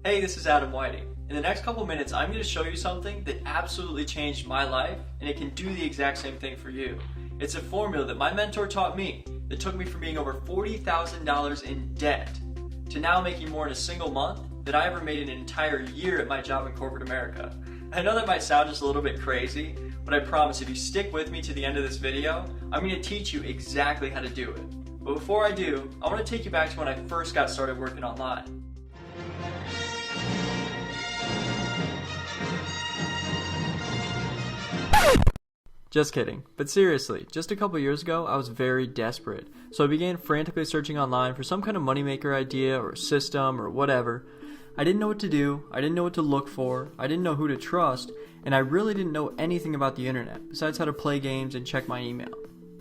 Hey, this is Adam Whiting. In the next couple minutes, I'm going to show you something that absolutely changed my life, and it can do the exact same thing for you. It's a formula that my mentor taught me that took me from being over $40,000 in debt to now making more in a single month than I ever made in an entire year at my job in corporate America. I know that might sound just a little bit crazy, but I promise if you stick with me to the end of this video, I'm going to teach you exactly how to do it. But before I do, I want to take you back to when I first got started working online. Just kidding, but seriously, just a couple years ago, I was very desperate. So I began frantically searching online for some kind of moneymaker idea or system or whatever. I didn't know what to do, I didn't know what to look for, I didn't know who to trust, and I really didn't know anything about the internet, besides how to play games and check my email.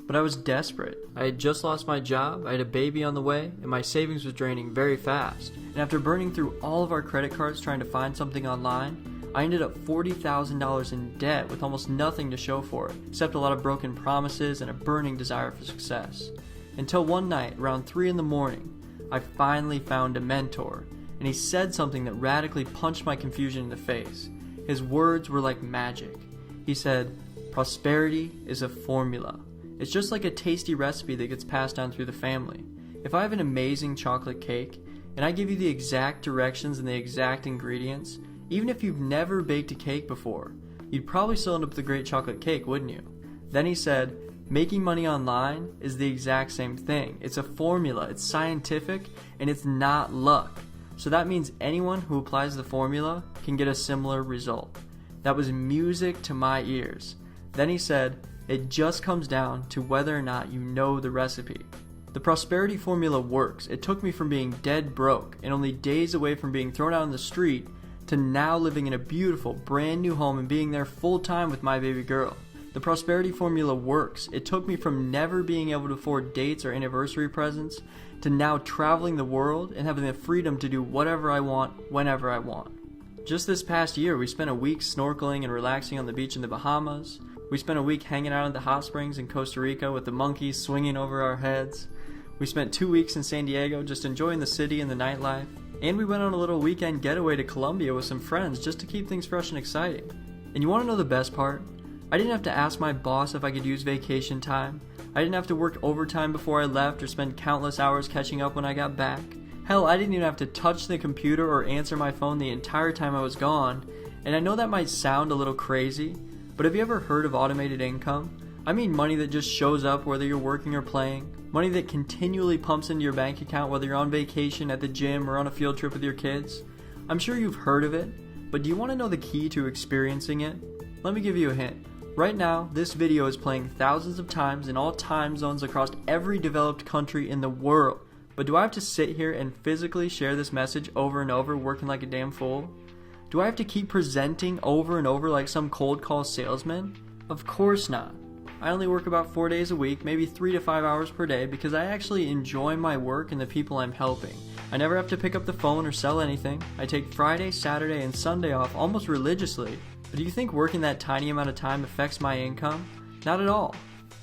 But I was desperate. I had just lost my job, I had a baby on the way, and my savings was draining very fast. And after burning through all of our credit cards trying to find something online, I ended up $40,000 in debt with almost nothing to show for it, except a lot of broken promises and a burning desire for success. Until one night, around 3 in the morning, I finally found a mentor, and he said something that radically punched my confusion in the face. His words were like magic. He said, "Prosperity is a formula. It's just like a tasty recipe that gets passed down through the family. If I have an amazing chocolate cake, and I give you the exact directions and the exact ingredients, even if you've never baked a cake before, you'd probably still end up with a great chocolate cake, wouldn't you?" Then he said, "Making money online is the exact same thing. It's a formula, it's scientific, and it's not luck. So that means anyone who applies the formula can get a similar result." That was music to my ears. Then he said, "It just comes down to whether or not you know the recipe." The prosperity formula works. It took me from being dead broke and only days away from being thrown out on the street to now living in a beautiful, brand new home and being there full time with my baby girl. The prosperity formula works. It took me from never being able to afford dates or anniversary presents to now traveling the world and having the freedom to do whatever I want, whenever I want. Just this past year, we spent a week snorkeling and relaxing on the beach in the Bahamas. We spent a week hanging out at the hot springs in Costa Rica with the monkeys swinging over our heads. We spent 2 weeks in San Diego just enjoying the city and the nightlife. And we went on a little weekend getaway to Colombia with some friends just to keep things fresh and exciting. And you want to know the best part? I didn't have to ask my boss if I could use vacation time. I didn't have to work overtime before I left or spend countless hours catching up when I got back. Hell, I didn't even have to touch the computer or answer my phone the entire time I was gone. And I know that might sound a little crazy, but have you ever heard of automated income? I mean money that just shows up whether you're working or playing. Money that continually pumps into your bank account whether you're on vacation, at the gym, or on a field trip with your kids. I'm sure you've heard of it, but do you want to know the key to experiencing it? Let me give you a hint. Right now, this video is playing thousands of times in all time zones across every developed country in the world. But do I have to sit here and physically share this message over and over, working like a damn fool? Do I have to keep presenting over and over like some cold call salesman? Of course not. I only work about 4 days a week, maybe 3 to 5 hours per day, because I actually enjoy my work and the people I'm helping. I never have to pick up the phone or sell anything. I take Friday, Saturday, and Sunday off almost religiously. But do you think working that tiny amount of time affects my income? Not at all.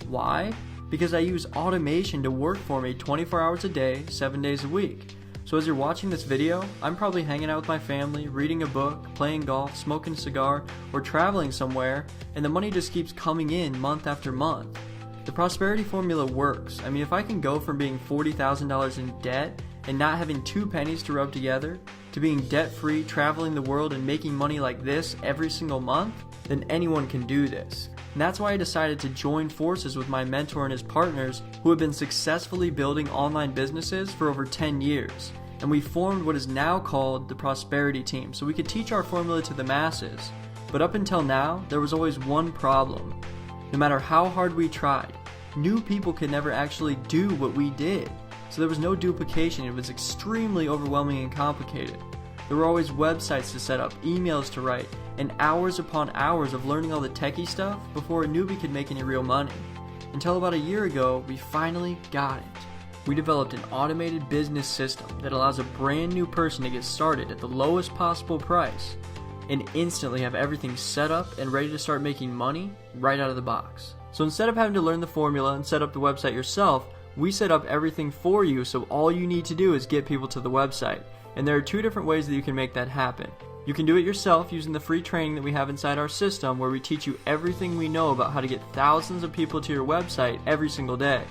Why? Because I use automation to work for me 24 hours a day, 7 days a week. So as you're watching this video, I'm probably hanging out with my family, reading a book, playing golf, smoking a cigar, or traveling somewhere, and the money just keeps coming in month after month. The prosperity formula works. I mean, if I can go from being $40,000 in debt and not having 2 pennies to rub together, to being debt-free, traveling the world, and making money like this every single month, then anyone can do this. And that's why I decided to join forces with my mentor and his partners who have been successfully building online businesses for over 10 years. And we formed what is now called the Prosperity Team so we could teach our formula to the masses. But up until now, there was always one problem. No matter how hard we tried, new people could never actually do what we did. So there was no duplication. It was extremely overwhelming and complicated. There were always websites to set up, emails to write, and hours upon hours of learning all the techie stuff before a newbie could make any real money. Until about a year ago, we finally got it. We developed an automated business system that allows a brand new person to get started at the lowest possible price and instantly have everything set up and ready to start making money right out of the box. So instead of having to learn the formula and set up the website yourself, we set up everything for you, so all you need to do is get people to the website. And there are two different ways that you can make that happen. You can do it yourself using the free training that we have inside our system, where we teach you everything we know about how to get thousands of people to your website every single day.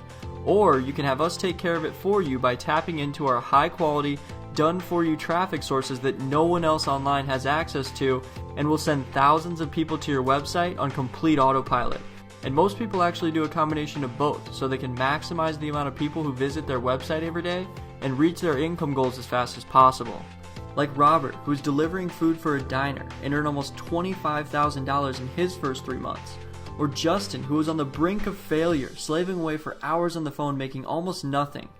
Or you can have us take care of it for you by tapping into our high quality, done for you traffic sources that no one else online has access to, and will send thousands of people to your website on complete autopilot. And most people actually do a combination of both, so they can maximize the amount of people who visit their website every day and reach their income goals as fast as possible. Like Robert, who is delivering food for a diner and earned almost $25,000 in his first 3 months. Or Justin, who was on the brink of failure, slaving away for hours on the phone making almost nothing.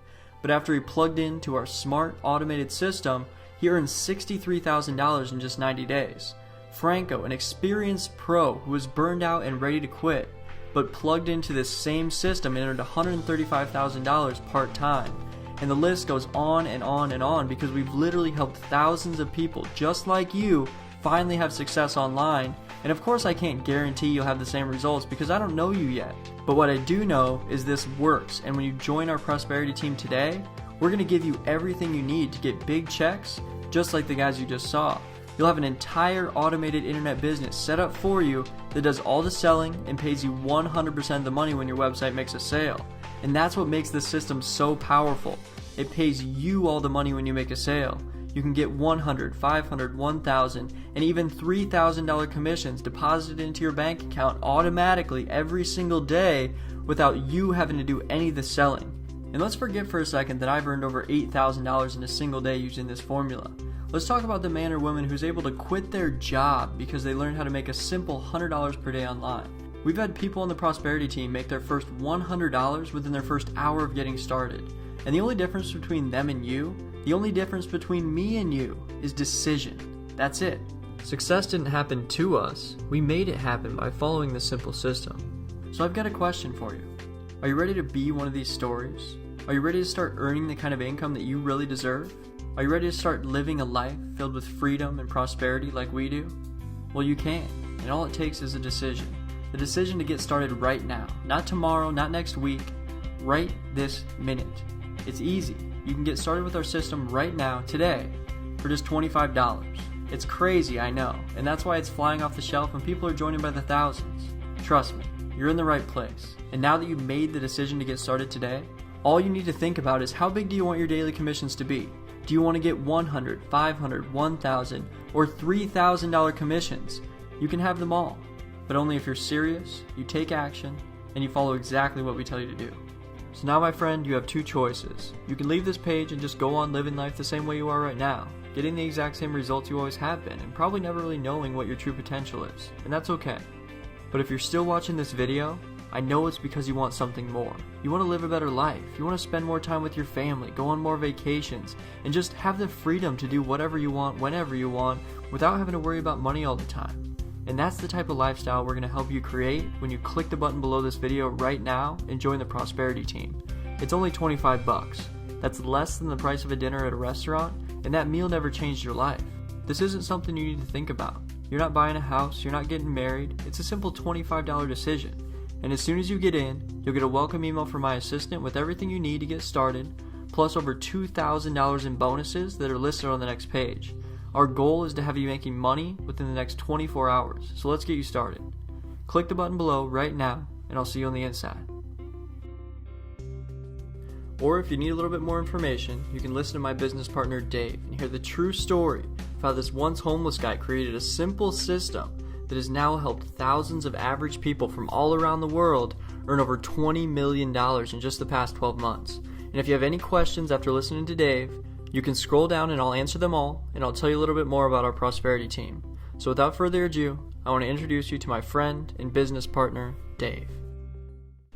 But after he plugged into our smart, automated system, he earned $63,000 in just 90 days. Franco, an experienced pro who was burned out and ready to quit, but plugged into this same system and earned $135,000 part-time. And the list goes on and on and on, because we've literally helped thousands of people just like you finally have success online. And of course I can't guarantee you'll have the same results because I don't know you yet. But what I do know is this works, and when you join our prosperity team today, we're going to give you everything you need to get big checks just like the guys you just saw. You'll have an entire automated internet business set up for you that does all the selling and pays you 100% of the money when your website makes a sale. And that's what makes this system so powerful. It pays you all the money when you make a sale. You can get $100, $500, $1,000, and even $3,000 commissions deposited into your bank account automatically every single day without you having to do any of the selling. And let's forget for a second that I've earned over $8,000 in a single day using this formula. Let's talk about the man or woman who's able to quit their job because they learned how to make a simple $100 per day online. We've had people on the prosperity team make their first $100 within their first hour of getting started. And the only difference between them and you, the only difference between me and you, is decision. That's it. Success didn't happen to us. We made it happen by following this simple system. So I've got a question for you. Are you ready to be one of these stories? Are you ready to start earning the kind of income that you really deserve? Are you ready to start living a life filled with freedom and prosperity like we do? Well, you can, and all it takes is a decision. The decision to get started right now. Not tomorrow, not next week, right this minute. It's easy. You can get started with our system right now, today, for just $25. It's crazy, I know, and that's why it's flying off the shelf and people are joining by the thousands. Trust me, you're in the right place. And now that you've made the decision to get started today, all you need to think about is, how big do you want your daily commissions to be? Do you want to get $100, $500, $1,000, or $3,000 commissions? You can have them all, but only if you're serious, you take action, and you follow exactly what we tell you to do. So now, my friend, you have two choices. You can leave this page and just go on living life the same way you are right now, getting the exact same results you always have been, and probably never really knowing what your true potential is, and that's okay. But if you're still watching this video, I know it's because you want something more. You want to live a better life. You want to spend more time with your family, go on more vacations, and just have the freedom to do whatever you want, whenever you want, without having to worry about money all the time. And that's the type of lifestyle we're going to help you create when you click the button below this video right now and join the prosperity team. It's only $25. That's less than the price of a dinner at a restaurant, and that meal never changed your life. This isn't something you need to think about. You're not buying a house, you're not getting married. It's a simple $25 decision. And as soon as you get in, you'll get a welcome email from my assistant with everything you need to get started, plus over $2,000 in bonuses that are listed on the next page. Our goal is to have you making money within the next 24 hours, so let's get you started. Click the button below right now, and I'll see you on the inside. Or if you need a little bit more information, you can listen to my business partner Dave and hear the true story of how this once homeless guy created a simple system that has now helped thousands of average people from all around the world earn over $20 million in just the past 12 months. And if you have any questions after listening to Dave, you can scroll down and I'll answer them all, and I'll tell you a little bit more about our prosperity team. So without further ado, I want to introduce you to my friend and business partner, Dave.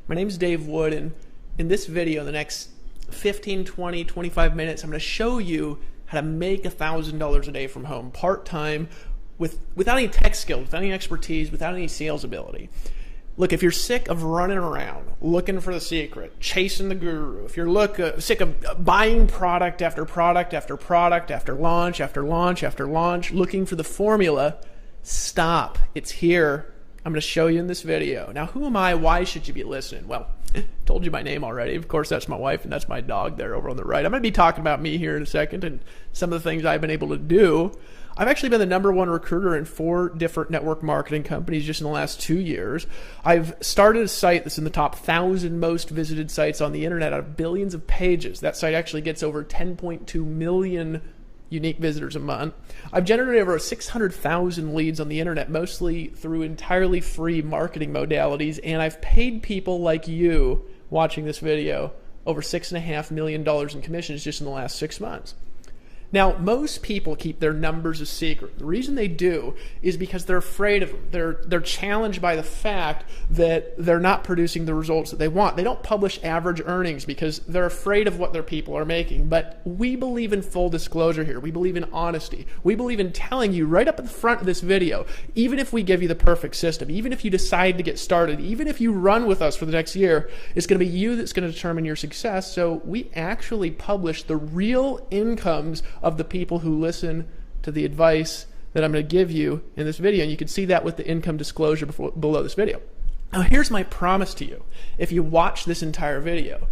My name is Dave Wood, and in this video, the next 15, 20, 25 minutes, I'm going to show you how to make $1,000 a day from home, part-time, without any tech skills, without any expertise, without any sales ability. Look, if you're sick of running around, looking for the secret, chasing the guru, if you're sick of buying product after product after product after launch after launch after launch, looking for the formula, stop. It's here. I'm going to show you in this video. Now, who am I? Why should you be listening? Well, Told you my name already. Of course, that's my wife, and that's my dog there over on the right. I'm going to be talking about me here in a second and some of the things I've been able to do. I've actually been the #1 recruiter in 4 different network marketing companies just in the last 2 years. I've started a site that's in the top 1,000 most visited sites on the internet out of billions of pages. That site actually gets over 10.2 million unique visitors a month. I've generated over 600,000 leads on the internet, mostly through entirely free marketing modalities, and I've paid people like you watching this video over $6.5 million in commissions just in the last 6 months. Now, most people keep their numbers a secret. The reason they do is because they're afraid of them. They're challenged by the fact that they're not producing the results that they want. They don't publish average earnings because they're afraid of what their people are making. But we believe in full disclosure here. We believe in honesty. We believe in telling you right up at the front of this video, even if we give you the perfect system, even if you decide to get started, even if you run with us for the next year, it's going to be you that's going to determine your success. So we actually publish the real incomes of the people who listen to the advice that I'm going to give you in this video. And you can see that with the income disclosure below this video. Now, here's my promise to you. If you watch this entire video,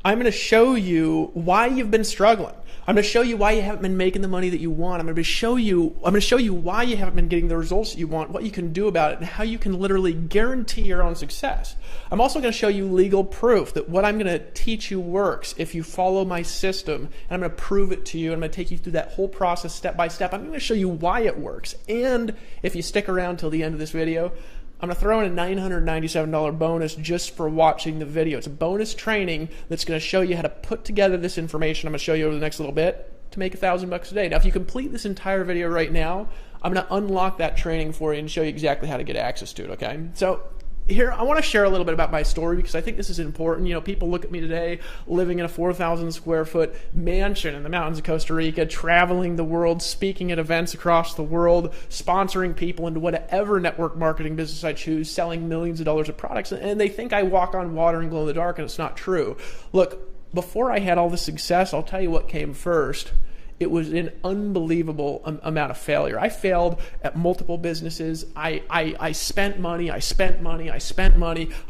I'm going to show you why you've been struggling. I'm going to show you why you haven't been making the money that you want. I'm going to show you why you haven't been getting the results that you want, what you can do about it, and how you can literally guarantee your own success. I'm also going to show you legal proof that what I'm going to teach you works if you follow my system, and I'm going to prove it to you. I'm going to take you through that whole process step by step. I'm going to show you why it works. And if you stick around till the end of this video, I'm going to throw in a $997 bonus just for watching the video. It's a bonus training that's going to show you how to put together this information I'm going to show you over the next little bit to make $1,000 a day. Now, if you complete this entire video right now, I'm going to unlock that training for you and show you exactly how to get access to it, okay? So here, I want to share a little bit about my story because I think this is important. You know, people look at me today living in a 4,000 square foot mansion in the mountains of Costa Rica, traveling the world, speaking at events across the world, sponsoring people into whatever network marketing business I choose, selling millions of dollars of products, and they think I walk on water and glow in the dark, and it's not true. Look, before I had all this success, I'll tell you what came first. It was an unbelievable amount of failure. I failed at multiple businesses. I spent money. I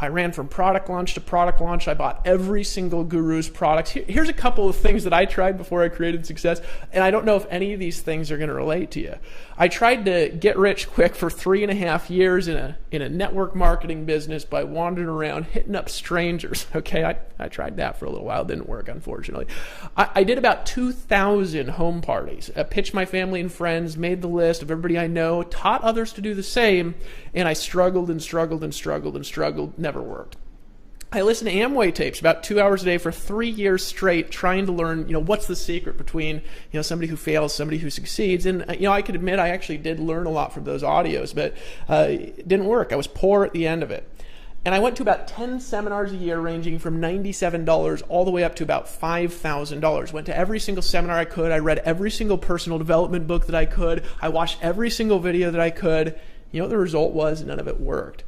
ran from product launch to product launch. I bought every single guru's product. Here's a couple of things that I tried before I created success, and I don't know if any of these things are going to relate to you. I tried to get rich quick for 3.5 years in a network marketing business by wandering around hitting up strangers. Okay, I tried that for a little while. It didn't work, unfortunately. I did about 2,000 home parties. I pitched my family and friends, made the list of everybody I know, taught others to do the same, and I struggled, never worked. I listened to Amway tapes about 2 hours a day for 3 years straight, trying to learn, what's the secret between, somebody who fails, somebody who succeeds. And, I could admit I actually did learn a lot from those audios, but it didn't work. I was poor at the end of it. And I went to about 10 seminars a year ranging from $97 all the way up to about $5,000. Went to every single seminar I could. I read every single personal development book that I could. I watched every single video that I could. You know what the result was? None of it worked.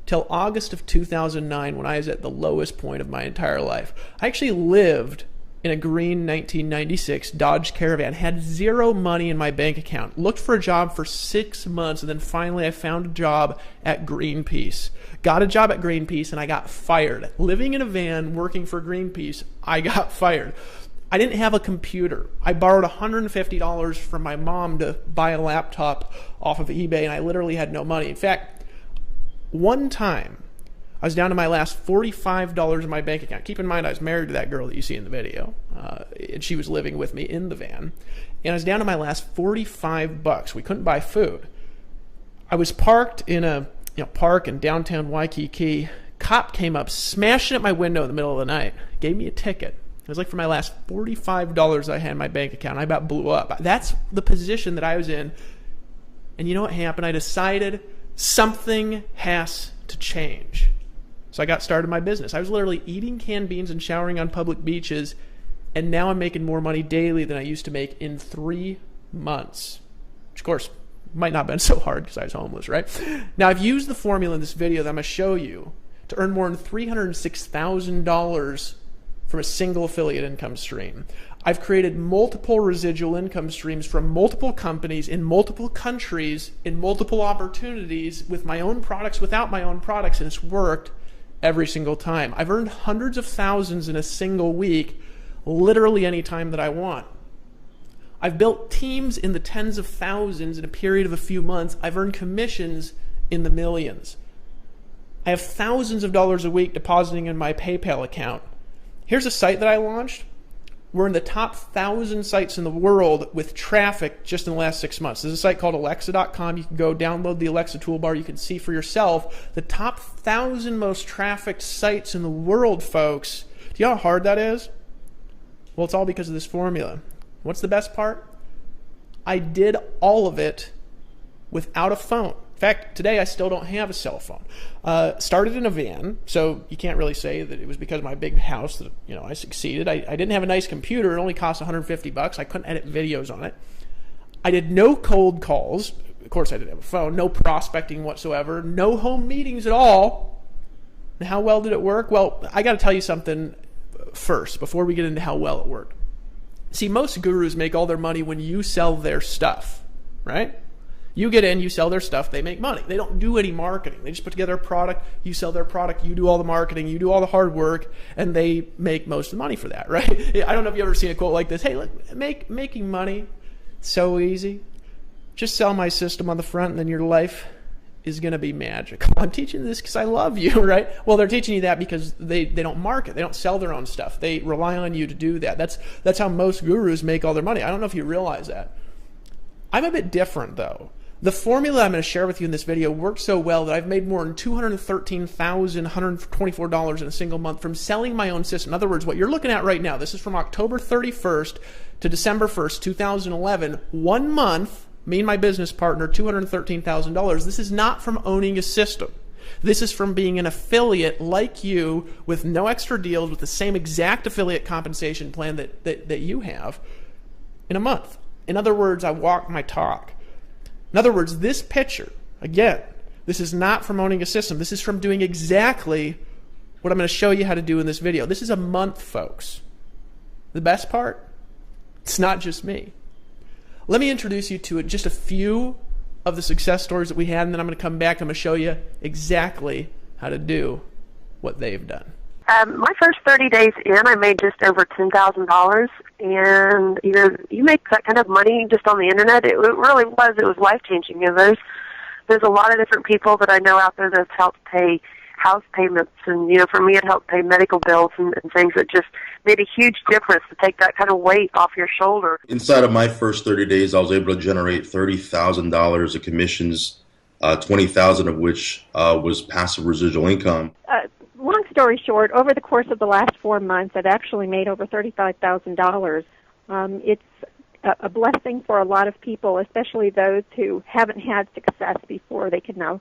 Till August of 2009, when I was at the lowest point of my entire life. I actually lived in a green 1996 Dodge Caravan, had zero money in my bank account, looked for a job for 6 months, and then finally I found a job at Greenpeace. Got a job at Greenpeace, and I got fired. Living in a van, working for Greenpeace, I got fired. I didn't have a computer. I borrowed $150 from my mom to buy a laptop off of eBay, and I literally had no money. In fact, one time, I was down to my last $45 in my bank account. Keep in mind, I was married to that girl that you see in the video, and she was living with me in the van. And I was down to my last $45. We couldn't buy food. I was parked in a park in downtown Waikiki. Cop came up, smashing at my window in the middle of the night, gave me a ticket. It was like for my last $45 I had in my bank account. I about blew up. That's the position that I was in. And you know what happened? I decided something has to change. So I got started my business. I was literally eating canned beans and showering on public beaches, and now I'm making more money daily than I used to make in 3 months. Which, of course, might not have been so hard because I was homeless, right? Now, I've used the formula in this video that I'm going to show you to earn more than $306,000 from a single affiliate income stream. I've created multiple residual income streams from multiple companies in multiple countries in multiple opportunities with my own products, without my own products, and it's worked. every single time. I've earned hundreds of thousands in a single week, literally any time that I want. I've built teams in the tens of thousands in a period of a few months. I've earned commissions in the millions. I have thousands of dollars a week depositing in my PayPal account. Here's a site that I launched. We're in the top 1,000 sites in the world with traffic just in the last 6 months. There's a site called Alexa.com. You can go download the Alexa toolbar. You can see for yourself the top 1,000 most trafficked sites in the world, folks. Do you know how hard that is? Well, it's all because of this formula. What's the best part? I did all of it without a phone. In fact, today I still don't have a cell phone. Started in a van, so you can't really say that it was because of my big house that I succeeded. I didn't have a nice computer. It only cost $150. I couldn't edit videos on it. I did no cold calls. Of course, I didn't have a phone. No prospecting whatsoever. No home meetings at all. And how well did it work? Well, I got to tell you something first before we get into how well it worked. See, most gurus make all their money when you sell their stuff, right? You get in, you sell their stuff, they make money. They don't do any marketing. They just put together a product, you sell their product, you do all the marketing, you do all the hard work, and they make most of the money for that, right? I don't know if you've ever seen a quote like this. Hey, look, making money, so easy. Just sell my system on the front and then your life is going to be magical. I'm teaching this because I love you, right? Well, they're teaching you that because they don't market. They don't sell their own stuff. They rely on you to do that. That's how most gurus make all their money. I don't know if you realize that. I'm a bit different, though. The formula I'm going to share with you in this video worked so well that I've made more than $213,124 in a single month from selling my own system. In other words, what you're looking at right now, this is from October 31st to December 1st, 2011, 1 month, me and my business partner, $213,000. This is not from owning a system. This is from being an affiliate like you with no extra deals with the same exact affiliate compensation plan that you have in a month. In other words, I walk my talk. In other words, this picture, again, this is not from owning a system. This is from doing exactly what I'm going to show you how to do in this video. This is a month, folks. The best part? It's not just me. Let me introduce you to just a few of the success stories that we had, and then I'm going to come back and I'm going to show you exactly how to do what they've done. My first 30 days in, I made just over $10,000, and you make that kind of money just on the internet. It really was. It was life-changing. And there's a lot of different people that I know out there that have helped pay house payments, and for me, it helped pay medical bills and things that just made a huge difference to take that kind of weight off your shoulder. Inside of my first 30 days, I was able to generate $30,000 of commissions, 20,000 of which was passive residual income. Long story short, over the course of the last 4 months, I've actually made over $35,000. It's a blessing for a lot of people, especially those who haven't had success before. They can now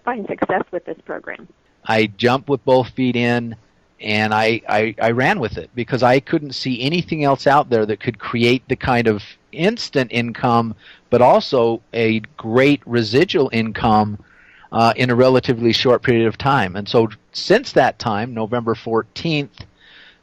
find success with this program. I jumped with both feet in, and I ran with it because I couldn't see anything else out there that could create the kind of instant income, but also a great residual income in a relatively short period of time. And so since that time, November 14th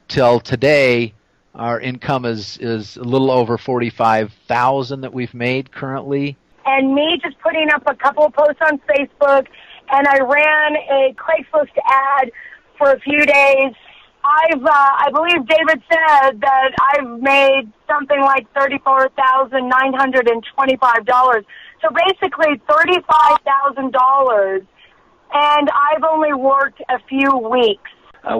till today, our income is a little over $45,000 that we've made currently. And me just putting up a couple of posts on Facebook, and I ran a Craigslist ad for a few days. I believe David said that I've made something like $34,925. So basically $35,000, and I've only worked a few weeks.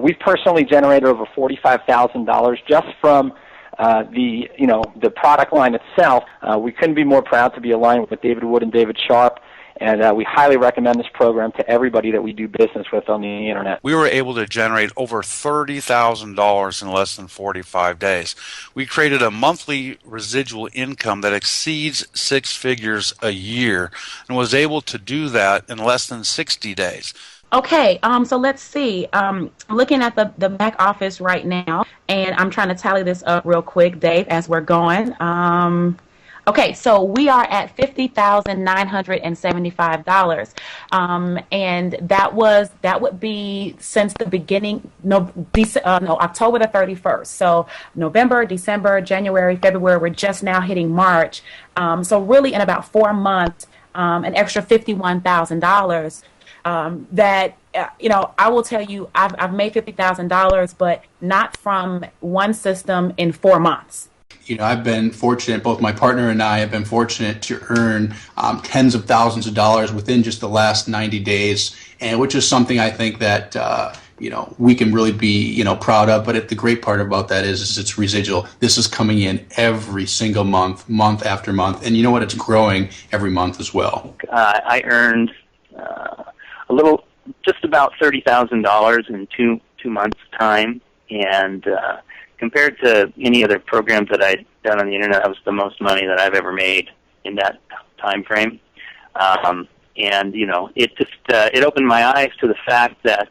We've personally generated over $45,000 just from the product line itself. We couldn't be more proud to be aligned with David Wood and David Sharp, and we highly recommend this program to everybody that we do business with on the internet. We were able to generate over $30,000 in less than 45 days. We created a monthly residual income that exceeds 6 figures a year, and was able to do that in less than 60 days. Okay, so let's see. I'm looking at the back office right now, and I'm trying to tally this up real quick, Dave, as we're going. Okay, so we are at $50,975, and that would be since the beginning. October the 31st. So November, December, January, February. We're just now hitting March. So really, in about 4 months, an extra $51,000 that I will tell you, I've made $50,000, but not from one system in 4 months. I've been fortunate, both my partner and I have been fortunate to earn tens of thousands of dollars within just the last 90 days, and which is something I think that we can really be proud of. But the great part about that is it's residual. This is coming in every single month, month after month, and you know what? It's growing every month as well. I earned just about $30,000 in two months' time, and compared to any other programs that I'd done on the internet, that was the most money that I've ever made in that time frame. And it opened my eyes to the fact that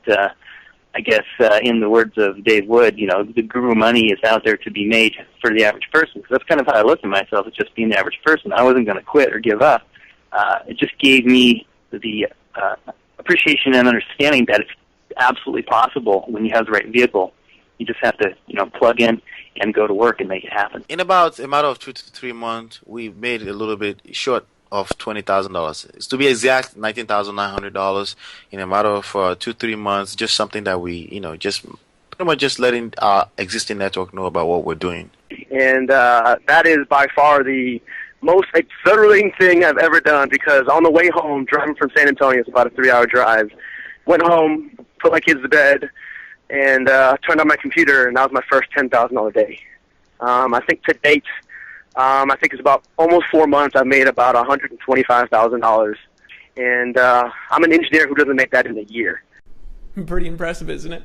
I guess in the words of Dave Wood, the guru money is out there to be made for the average person. Because that's kind of how I looked at myself, as just being the average person. I wasn't going to quit or give up. It just gave me the appreciation and understanding that it's absolutely possible when you have the right vehicle. You just have to, plug in and go to work and make it happen. In about a matter of 2 to 3 months, we made a little bit short of $20,000. It's to be exact, $19,900 in a matter of 2-3 months. Just something that we, just pretty much just letting our existing network know about what we're doing. And that is by far the most exhilarating thing I've ever done, because on the way home, driving from San Antonio, it's about a 3-hour drive, went home, put my kids to bed, and turned on my computer, and that was my first $10,000 day. I think to date, I think it's about almost 4 months, I've made about $125,000. And I'm an engineer who doesn't make that in a year. Pretty impressive, isn't it?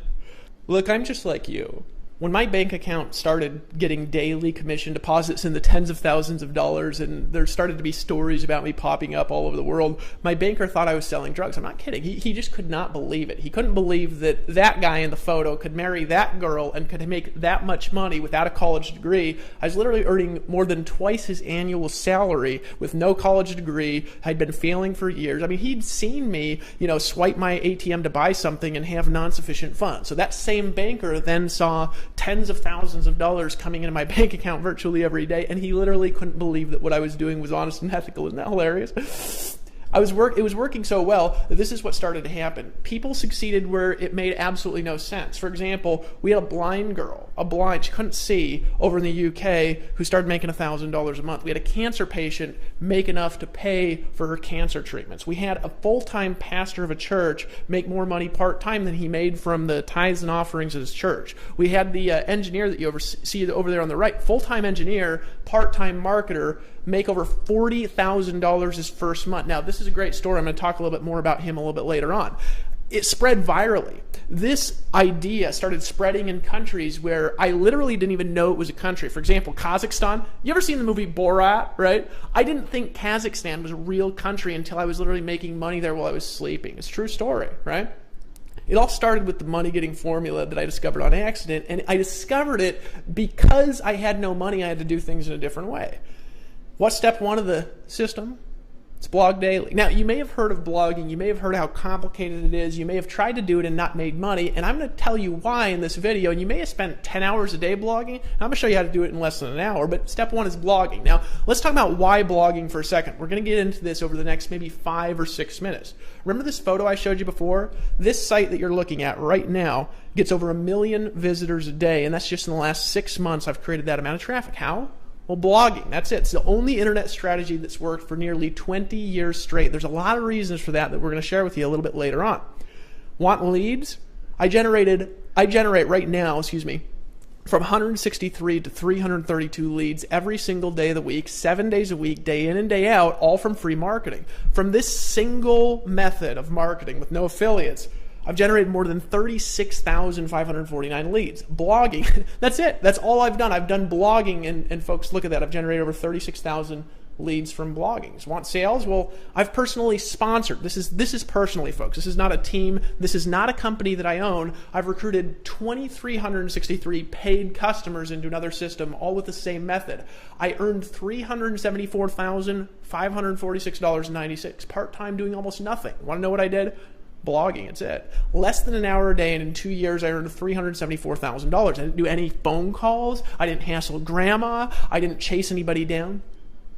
Look, I'm just like you. When my bank account started getting daily commission deposits in the tens of thousands of dollars, and there started to be stories about me popping up all over the world, my banker thought I was selling drugs. I'm not kidding. He just could not believe it. He couldn't believe that that guy in the photo could marry that girl and could make that much money without a college degree. I was literally earning more than twice his annual salary with no college degree. I'd been failing for years. I mean, he'd seen me, swipe my ATM to buy something and have non-sufficient funds. So that same banker then saw tens of thousands of dollars coming into my bank account virtually every day, and he literally couldn't believe that what I was doing was honest and ethical. Isn't that hilarious? It was working so well that this is what started to happen. People succeeded where it made absolutely no sense. For example, we had a blind girl, she couldn't see, over in the UK, who started making $1,000 a month. We had a cancer patient make enough to pay for her cancer treatments. We had a full-time pastor of a church make more money part-time than he made from the tithes and offerings of his church. We had the engineer that you see over there on the right, full-time engineer, part-time marketer, make over $40,000 his first month. Now, this is a great story. I'm going to talk a little bit more about him a little bit later on. It spread virally. This idea started spreading in countries where I literally didn't even know it was a country. For example, Kazakhstan. You ever seen the movie Borat, right? I didn't think Kazakhstan was a real country until I was literally making money there while I was sleeping. It's a true story, right? It all started with the money-getting formula that I discovered on accident, and I discovered it because I had no money. I had to do things in a different way. What's step one of the system? It's blog daily. Now, you may have heard of blogging. You may have heard how complicated it is. You may have tried to do it and not made money. And I'm going to tell you why in this video. And you may have spent 10 hours a day blogging. I'm going to show you how to do it in less than an hour. But step one is blogging. Now, let's talk about why blogging for a second. We're going to get into this over the next maybe 5 or 6 minutes. Remember this photo I showed you before? This site that you're looking at right now gets over 1 million visitors a day. And that's just in the last 6 months I've created that amount of traffic. How? Well, blogging, that's it. It's the only internet strategy that's worked for nearly 20 years straight. There's a lot of reasons for that we're going to share with you a little bit later on. Want leads? I generate right now, from 163 to 332 leads every single day of the week, 7 days a week, day in and day out, all from free marketing. From this single method of marketing with no affiliates, I've generated more than 36,549 leads. Blogging, that's it. That's all I've done. I've done blogging, and folks, look at that. I've generated over 36,000 leads from blogging. Want sales? Well, I've personally sponsored. This is personally, folks. This is not a team. This is not a company that I own. I've recruited 2,363 paid customers into another system, all with the same method. I earned $374,546.96 part-time doing almost nothing. Want to know what I did? Blogging, it's it. Less than an hour a day, and in 2 years I earned $374,000. I didn't do any phone calls. I didn't hassle grandma. I didn't chase anybody down.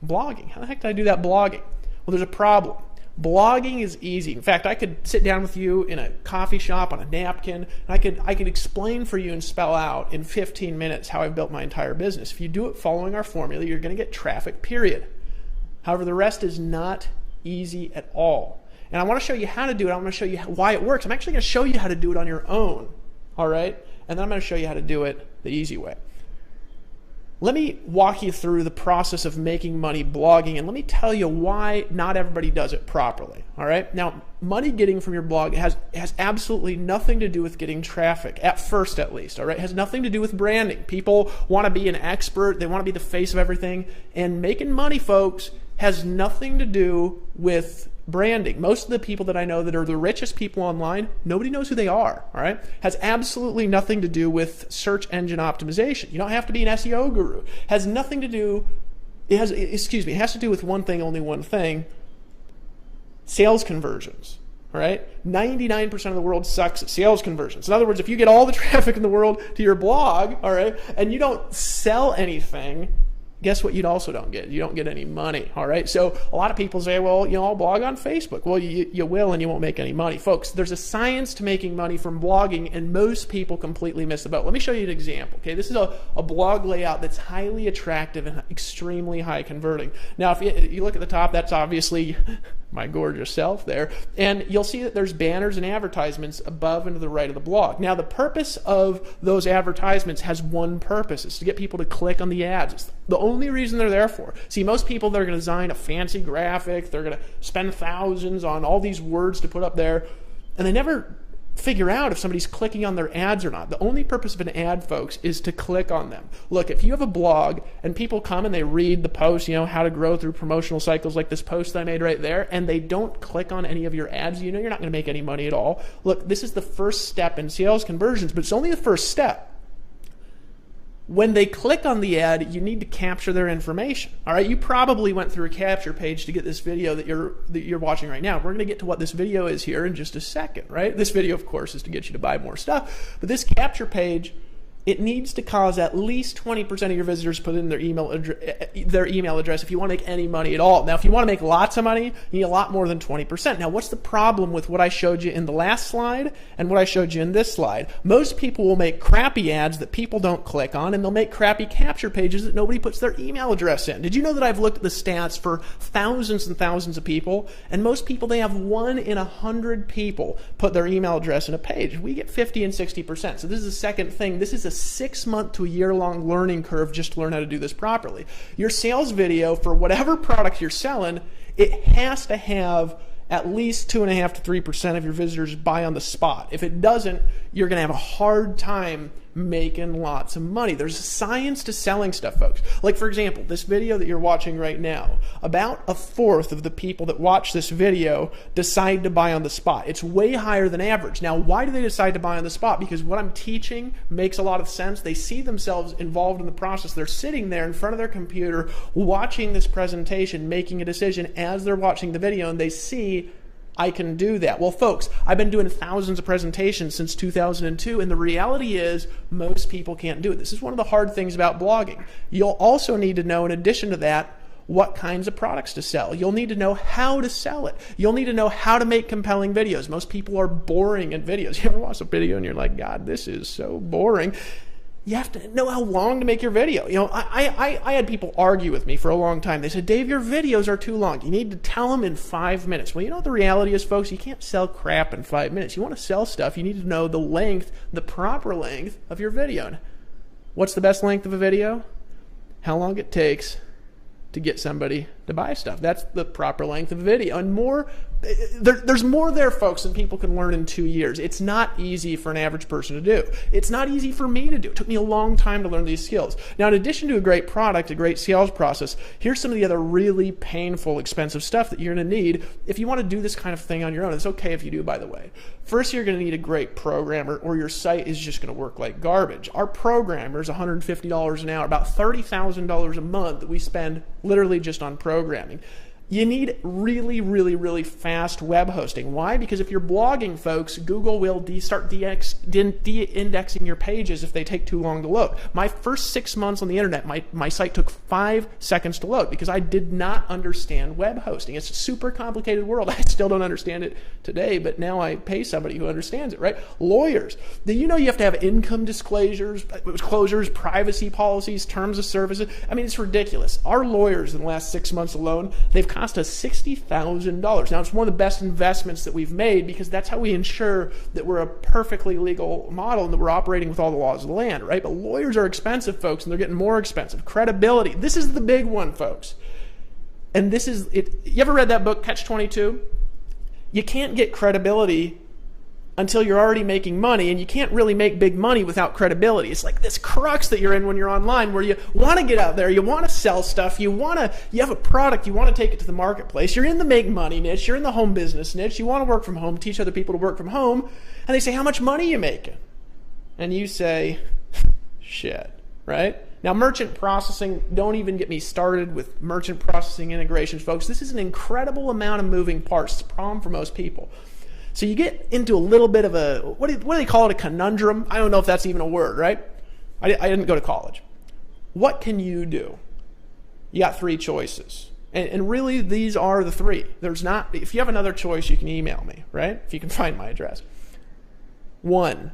Blogging. How the heck did I do that blogging? Well, there's a problem. Blogging is easy. In fact, I could sit down with you in a coffee shop on a napkin, and I could explain for you and spell out in 15 minutes how I've built my entire business. If you do it following our formula, you're going to get traffic, period. However, the rest is not easy at all. And I want to show you how to do it. I want to show you why it works. I'm actually going to show you how to do it on your own, all right? And then I'm going to show you how to do it the easy way. Let me walk you through the process of making money blogging, and let me tell you why not everybody does it properly, all right? Now, money getting from your blog has absolutely nothing to do with getting traffic, at first at least, all right? It has nothing to do with branding. People want to be an expert. They want to be the face of everything. And making money, folks, has nothing to do with branding. Most of the people that I know that are the richest people online, nobody knows who they are, all right? Has absolutely nothing to do with search engine optimization. You don't have to be an SEO guru. Has nothing to do, it has to do with one thing, only one thing, sales conversions, all right? 99% of the world sucks at sales conversions. In other words, if you get all the traffic in the world to your blog, all right, and you don't sell anything, guess what you also don't get? You don't get any money, all right? So a lot of people say, well, I'll blog on Facebook. Well, you will, and you won't make any money. Folks, there's a science to making money from blogging, and most people completely miss the boat. Let me show you an example, okay? This is a blog layout that's highly attractive and extremely high converting. Now, if you look at the top, that's obviously my gorgeous self there, and you'll see that there's banners and advertisements above and to the right of the blog. Now, the purpose of those advertisements has one purpose. It's to get people to click on the ads. It's the only reason they're there for. See, most people, they're going to design a fancy graphic, they're going to spend thousands on all these words to put up there, and they never figure out if somebody's clicking on their ads or not. The only purpose of an ad, folks, is to click on them. Look, if you have a blog and people come and they read the post, how to grow through promotional cycles like this post that I made right there, and they don't click on any of your ads, you're not going to make any money at all. Look, this is the first step in sales conversions, but it's only the first step. When they click on the ad, you need to capture their information. All right, you probably went through a capture page to get this video that you're watching right now. We're going to get to what this video is here in just a second, right? This video, of course, is to get you to buy more stuff, but this capture page, it needs to cause at least 20% of your visitors put in their email address if you want to make any money at all. Now, if you want to make lots of money, you need a lot more than 20%. Now, what's the problem with what I showed you in the last slide and what I showed you in this slide? Most people will make crappy ads that people don't click on, and they'll make crappy capture pages that nobody puts their email address in. Did you know that I've looked at the stats for thousands and thousands of people, and most people, they have 1 in 100 people put their email address in a page. We get 50 and 60%. So this is the second thing. This is a 6-month to a year-long learning curve just to learn how to do this properly. Your sales video for whatever product you're selling, it has to have at least 2.5 to 3% of your visitors buy on the spot. If it doesn't, you're going to have a hard time making lots of money. There's a science to selling stuff, folks. Like, for example, this video that you're watching right now, about 1/4 of the people that watch this video decide to buy on the spot. It's way higher than average. Now, why do they decide to buy on the spot? Because what I'm teaching makes a lot of sense. They see themselves involved in the process. They're sitting there in front of their computer watching this presentation, making a decision as they're watching the video, and they see, I can do that. Well, folks, I've been doing thousands of presentations since 2002, and the reality is most people can't do it. This is one of the hard things about blogging. You'll also need to know, in addition to that, what kinds of products to sell. You'll need to know how to sell it. You'll need to know how to make compelling videos. Most people are boring at videos. You ever watch a video and you're like, God, this is so boring. You have to know how long to make your video. I had people argue with me for a long time. They said, Dave, your videos are too long. You need to tell them in 5 minutes. Well, you know what the reality is, folks? You can't sell crap in 5 minutes. You want to sell stuff, you need to know the length, the proper length of your video. And what's the best length of a video? How long it takes to get somebody to buy stuff. That's the proper length of a video. And there's more there, folks, than people can learn in 2 years. It's not easy for an average person to do. It's not easy for me to do. It took me a long time to learn these skills. Now, in addition to a great product, a great sales process, here's some of the other really painful, expensive stuff that you're going to need if you want to do this kind of thing on your own. It's okay if you do, by the way. First, you're going to need a great programmer, or your site is just going to work like garbage. Our programmer is $150 an hour, about $30,000 a month that we spend literally just on programming. You need really, really, really fast web hosting. Why? Because if you're blogging, folks, Google will start de-indexing your pages if they take too long to load. My first 6 months on the internet, my site took 5 seconds to load because I did not understand web hosting. It's a super complicated world. I still don't understand it today, but now I pay somebody who understands it, right? Lawyers. Do you know you have to have income disclosures, privacy policies, terms of services? I mean, it's ridiculous. Our lawyers in the last 6 months alone, they've cost us $60,000. Now, it's one of the best investments that we've made because that's how we ensure that we're a perfectly legal model and that we're operating with all the laws of the land, right? But lawyers are expensive, folks, and they're getting more expensive. Credibility. This is the big one, folks. And this is it. You ever read that book, Catch-22? You can't get credibility until you're already making money, and you can't really make big money without credibility. It's like this crux that you're in when you're online, where you want to get out there, you want to sell stuff, you have a product, you want to take it to the marketplace, you're in the make money niche, you're in the home business niche, you want to work from home, teach other people to work from home, and they say, how much money are you making? And you say, shit, right? Now, merchant processing, don't even get me started with merchant processing integrations, folks. This is an incredible amount of moving parts. It's a problem for most people. So you get into a little bit of a, what do they call it, a conundrum? I don't know if that's even a word, right? I didn't go to college. What can you do? You got 3 choices. And really, these are the 3. There's not, if you have another choice, you can email me, right? If you can find my address. 1,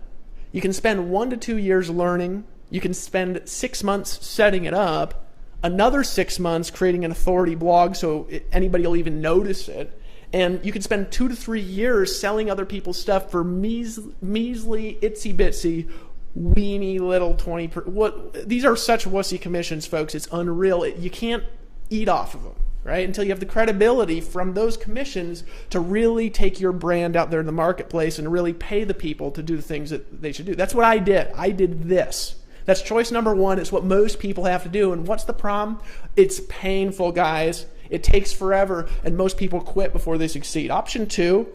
you can spend 1 to 2 years learning. You can spend 6 months setting it up. Another 6 months creating an authority blog so anybody will even notice it. And you can spend 2 to 3 years selling other people's stuff for measly, itsy-bitsy, weeny little 20%. These are such wussy commissions, folks. It's unreal. You can't eat off of them, right? Until you have the credibility from those commissions to really take your brand out there in the marketplace and really pay the people to do the things that they should do. That's what I did. I did this. That's choice number 1. It's what most people have to do. And what's the problem? It's painful, guys. It takes forever, and most people quit before they succeed. Option 2,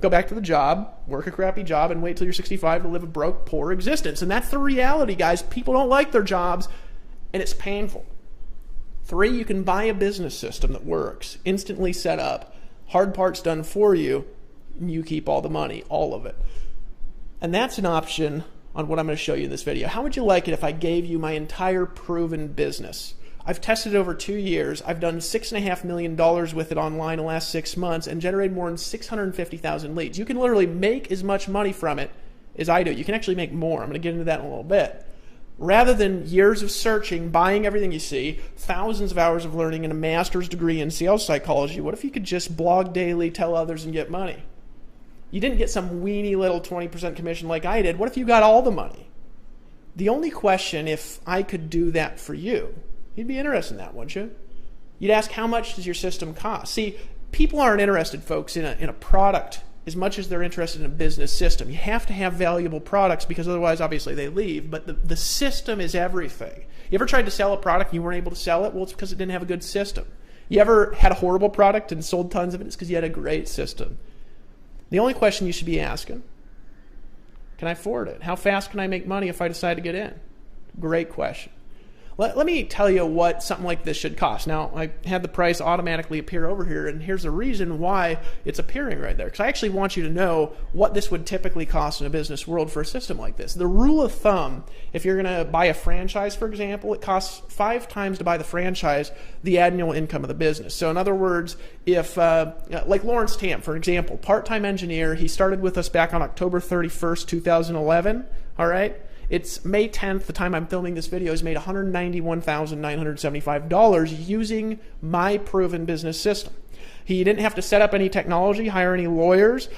go back to the job, work a crappy job, and wait till you're 65 to live a broke, poor existence. And that's the reality, guys. People don't like their jobs, and it's painful. 3, you can buy a business system that works, instantly set up, hard parts done for you, and you keep all the money, all of it. And that's an option on what I'm going to show you in this video. How would you like it if I gave you my entire proven business? I've tested it over 2 years. I've done $6.5 million with it online in the last 6 months and generated more than 650,000 leads. You can literally make as much money from it as I do. You can actually make more. I'm going to get into that in a little bit. Rather than years of searching, buying everything you see, thousands of hours of learning, and a master's degree in sales psychology, what if you could just blog daily, tell others, and get money? You didn't get some weeny little 20% commission like I did. What if you got all the money? The only question, if I could do that for you, you'd be interested in that, wouldn't you? You'd ask, how much does your system cost? See, people aren't interested, folks, in a product as much as they're interested in a business system. You have to have valuable products because otherwise, obviously, they leave. But the system is everything. You ever tried to sell a product and you weren't able to sell it? Well, it's because it didn't have a good system. You ever had a horrible product and sold tons of it? It's because you had a great system. The only question you should be asking, can I afford it? How fast can I make money if I decide to get in? Great question. Let me tell you what something like this should cost. Now, I had the price automatically appear over here, and here's the reason why it's appearing right there. Because I actually want you to know what this would typically cost in a business world for a system like this. The rule of thumb, if you're going to buy a franchise, for example, it costs 5 times to buy the franchise the annual income of the business. So in other words, if, like Lawrence Tam, for example, part-time engineer, he started with us back on October 31st, 2011, all right? It's May 10th, the time I'm filming this video, he's made $191,975 using my proven business system. He didn't have to set up any technology, hire any lawyers.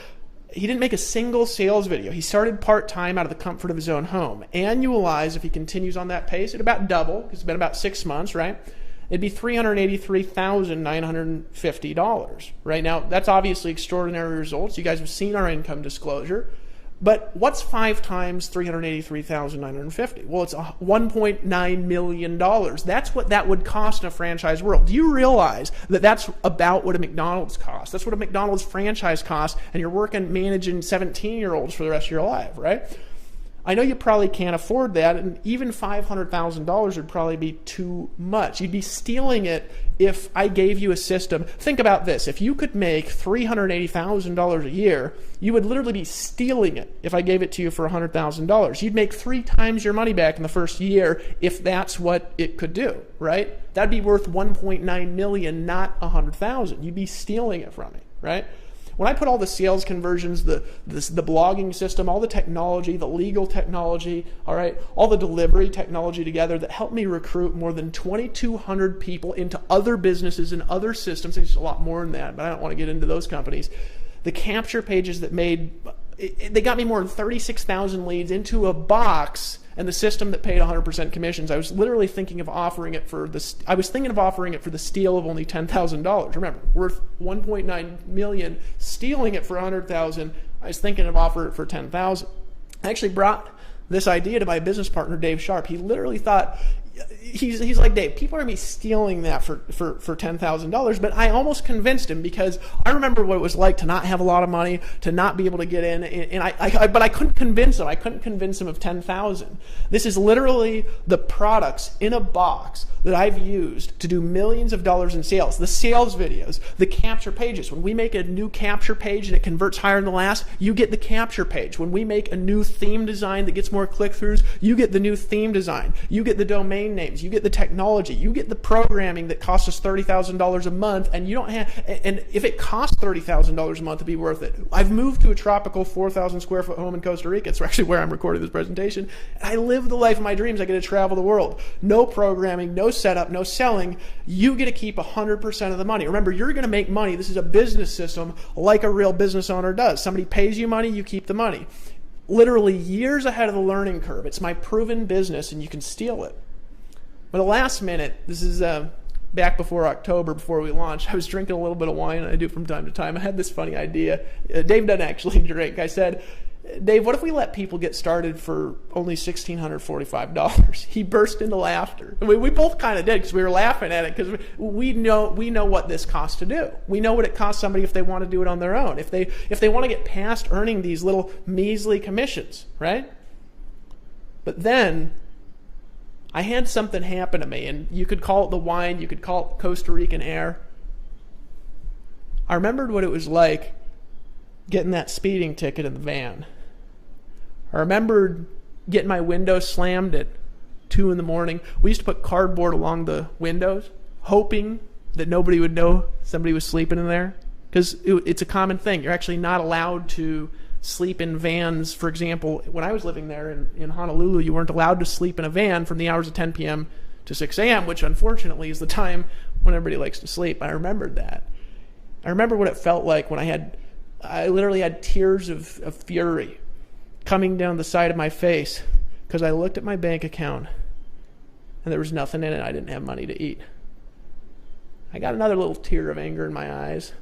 He didn't make a single sales video. He started part-time out of the comfort of his own home. Annualized, if he continues on that pace, it'd about double, because it's been about 6 months, right? It'd be $383,950, right? Now, that's obviously extraordinary results. You guys have seen our income disclosure. But what's 5 times $383,950? Well, it's $1.9 million. That's what that would cost in a franchise world. Do you realize that that's about what a McDonald's costs? That's what a McDonald's franchise costs, and you're managing 17-year-olds for the rest of your life, right? I know you probably can't afford that, and even $500,000 would probably be too much. You'd be stealing it if I gave you a system. Think about this. If you could make $380,000 a year, you would literally be stealing it if I gave it to you for $100,000. You'd make 3 times your money back in the first year if that's what it could do, right? That'd be worth $1.9 million, not $100,000. You'd be stealing it from me, right? When I put all the sales conversions, the blogging system, all the technology, the legal technology, all right, all the delivery technology together that helped me recruit more than 2,200 people into other businesses and other systems, there's a lot more than that, but I don't want to get into those companies. The capture pages that they got me more than 36,000 leads into a box, and the system that paid 100% commissions. I was literally thinking of offering it for the steal of only $10,000. Remember, worth $1.9 million, stealing it for $100,000. I was thinking of offering it for $10,000. I actually brought this idea to my business partner, Dave Sharp. He literally thought, he's like, Dave, people are going to be stealing that for $10,000. But I almost convinced him, because I remember what it was like to not have a lot of money, to not be able to get in, but I couldn't convince him. I couldn't convince him of $10,000. This is literally the products in a box that I've used to do millions of dollars in sales. The sales videos, the capture pages. When we make a new capture page and it converts higher than the last, you get the capture page. When we make a new theme design that gets more click-throughs, you get the new theme design. You get the domain names. You get the technology. You get the programming that costs us $30,000 a month, and you don't have. And if it costs $30,000 a month to be worth it, I've moved to a tropical 4,000 square foot home in Costa Rica. It's actually where I'm recording this presentation. And I live the life of my dreams. I get to travel the world. No programming, no setup, no selling. You get to keep 100% of the money. Remember, you're going to make money. This is a business system like a real business owner does. Somebody pays you money, you keep the money. Literally years ahead of the learning curve. It's my proven business, and you can steal it. But at the last minute, this is back before October, before we launched, I was drinking a little bit of wine, and I do from time to time. I had this funny idea. Dave doesn't actually drink. I said, Dave, what if we let people get started for only $1,645? He burst into laughter. We both kind of did, because we were laughing at it, because we know what this costs to do. We know what it costs somebody if they want to do it on their own, if they want to get past earning these little measly commissions, right? But then I had something happen to me, and you could call it the wine, you could call it Costa Rican air. I remembered what it was like getting that speeding ticket in the van. I remembered getting my window slammed at 2 in the morning. We used to put cardboard along the windows, hoping that nobody would know somebody was sleeping in there, because it's a common thing. You're actually not allowed to sleep in vans. For example, when I was living there in Honolulu, you weren't allowed to sleep in a van from the hours of 10 p.m. to 6 a.m., which unfortunately is the time when everybody likes to sleep. I remembered that. I remember what it felt like when I literally had tears of fury coming down the side of my face, because I looked at my bank account and there was nothing in it. I didn't have money to eat. I got another little tear of anger in my eyes,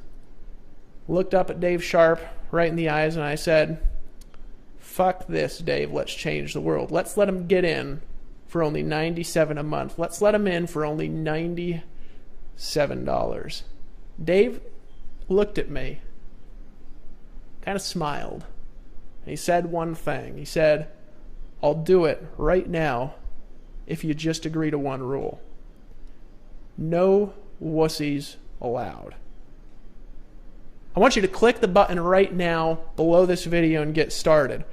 looked up at Dave Sharp right in the eyes, and I said, fuck this, Dave. Let's change the world. Let's let him get in for only $97 a month. Let's let him in for only $97. Dave looked at me, kind of smiled, and he said one thing. He said, I'll do it right now if you just agree to one rule. No wussies allowed. I want you to click the button right now below this video and get started.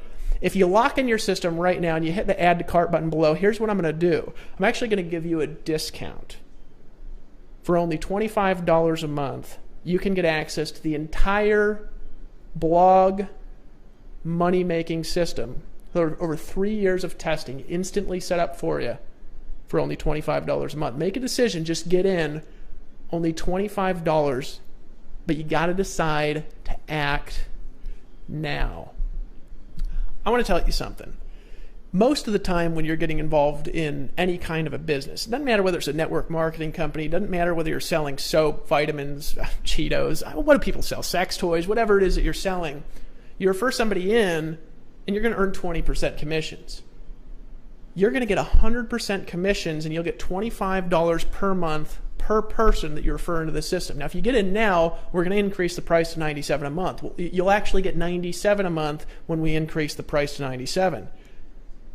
If you lock in your system right now and you hit the add to cart button below, here's what I'm going to do. I'm actually going to give you a discount. For only $25 a month, you can get access to the entire blog money-making system. Over 3 years of testing, instantly set up for you for only $25 a month. Make a decision. Just get in. Only $25. But you got to decide to act now. I want to tell you something. Most of the time when you're getting involved in any kind of a business, it doesn't matter whether it's a network marketing company, it doesn't matter whether you're selling soap, vitamins, Cheetos, what do people sell, sex toys, whatever it is that you're selling, you refer somebody in and you're going to earn 20% commissions. You're going to get 100% commissions, and you'll get $25 per month per person that you're referring to the system. Now, if you get in now, we're going to increase the price to $97 a month. You'll actually get $97 a month when we increase the price to $97.